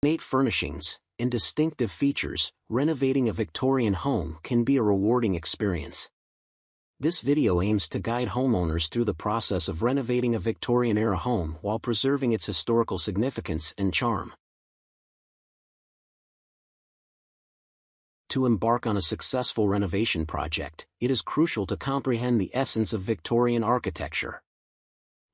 ornate furnishings, and distinctive features, renovating a Victorian home can be a rewarding experience. This video aims to guide homeowners through the process of renovating a Victorian-era home while preserving its historical significance and charm. To embark on a successful renovation project, it is crucial to comprehend the essence of Victorian architecture.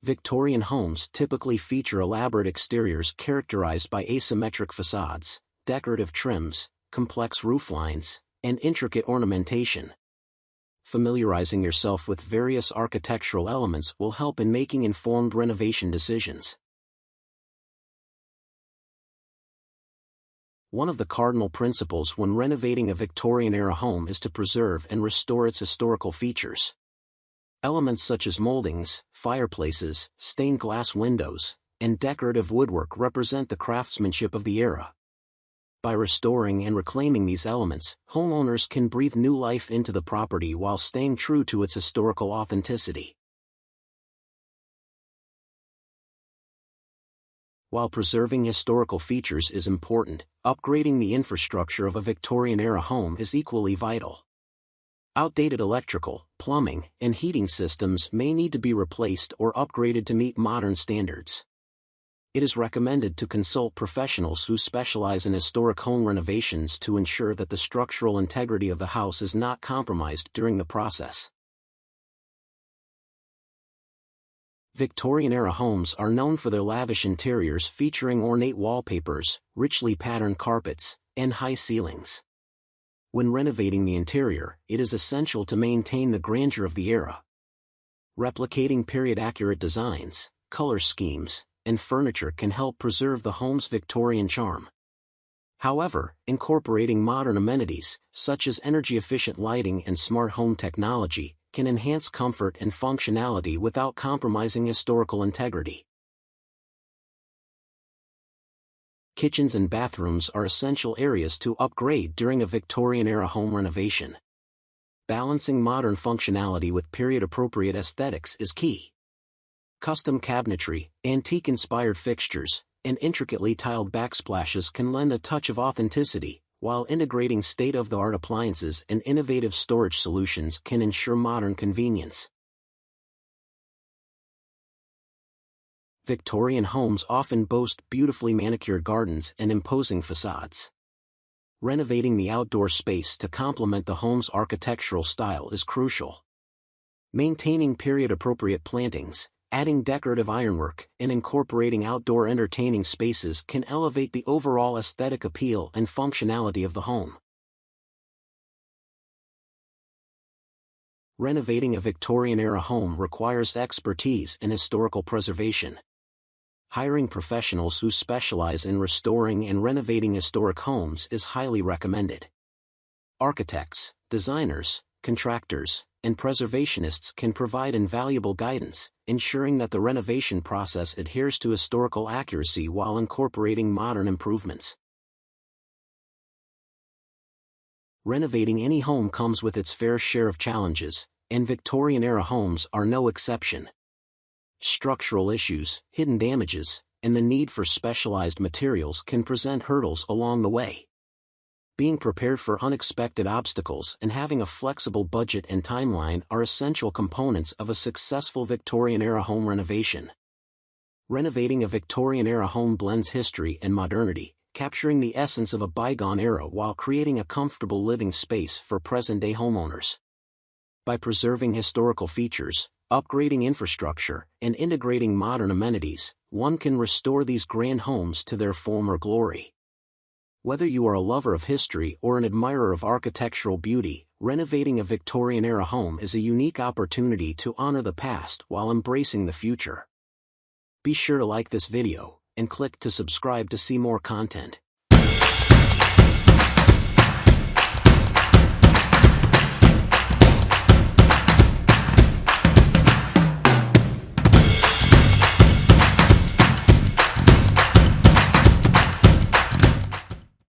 Victorian homes typically feature elaborate exteriors characterized by asymmetric facades, decorative trims, complex rooflines, and intricate ornamentation. Familiarizing yourself with various architectural elements will help in making informed renovation decisions. One of the cardinal principles when renovating a Victorian-era home is to preserve and restore its historical features. Elements such as moldings, fireplaces, stained glass windows, and decorative woodwork represent the craftsmanship of the era. By restoring and reclaiming these elements, homeowners can breathe new life into the property while staying true to its historical authenticity. While preserving historical features is important, upgrading the infrastructure of a Victorian-era home is equally vital. Outdated electrical, plumbing, and heating systems may need to be replaced or upgraded to meet modern standards. It is recommended to consult professionals who specialize in historic home renovations to ensure that the structural integrity of the house is not compromised during the process. Victorian-era homes are known for their lavish interiors featuring ornate wallpapers, richly patterned carpets, and high ceilings. When renovating the interior, it is essential to maintain the grandeur of the era. Replicating period-accurate designs, color schemes, and furniture can help preserve the home's Victorian charm. However, incorporating modern amenities, such as energy-efficient lighting and smart home technology, can enhance comfort and functionality without compromising historical integrity. Kitchens and bathrooms are essential areas to upgrade during a Victorian-era home renovation. Balancing modern functionality with period-appropriate aesthetics is key. Custom cabinetry, antique-inspired fixtures, and intricately tiled backsplashes can lend a touch of authenticity, while integrating state-of-the-art appliances and innovative storage solutions can ensure modern convenience. Victorian homes often boast beautifully manicured gardens and imposing facades. Renovating the outdoor space to complement the home's architectural style is crucial. Maintaining period-appropriate plantings, adding decorative ironwork, and incorporating outdoor entertaining spaces can elevate the overall aesthetic appeal and functionality of the home. Renovating a Victorian-era home requires expertise in historical preservation. Hiring professionals who specialize in restoring and renovating historic homes is highly recommended. Architects, designers, contractors, and preservationists can provide invaluable guidance, ensuring that the renovation process adheres to historical accuracy while incorporating modern improvements. Renovating any home comes with its fair share of challenges, and Victorian-era homes are no exception. Structural issues, hidden damages, and the need for specialized materials can present hurdles along the way. Being prepared for unexpected obstacles and having a flexible budget and timeline are essential components of a successful Victorian-era home renovation. Renovating a Victorian-era home blends history and modernity, capturing the essence of a bygone era while creating a comfortable living space for present-day homeowners. By preserving historical features, upgrading infrastructure, and integrating modern amenities, one can restore these grand homes to their former glory. Whether you are a lover of history or an admirer of architectural beauty, renovating a Victorian-era home is a unique opportunity to honor the past while embracing the future. Be sure to like this video, and click to subscribe to see more content.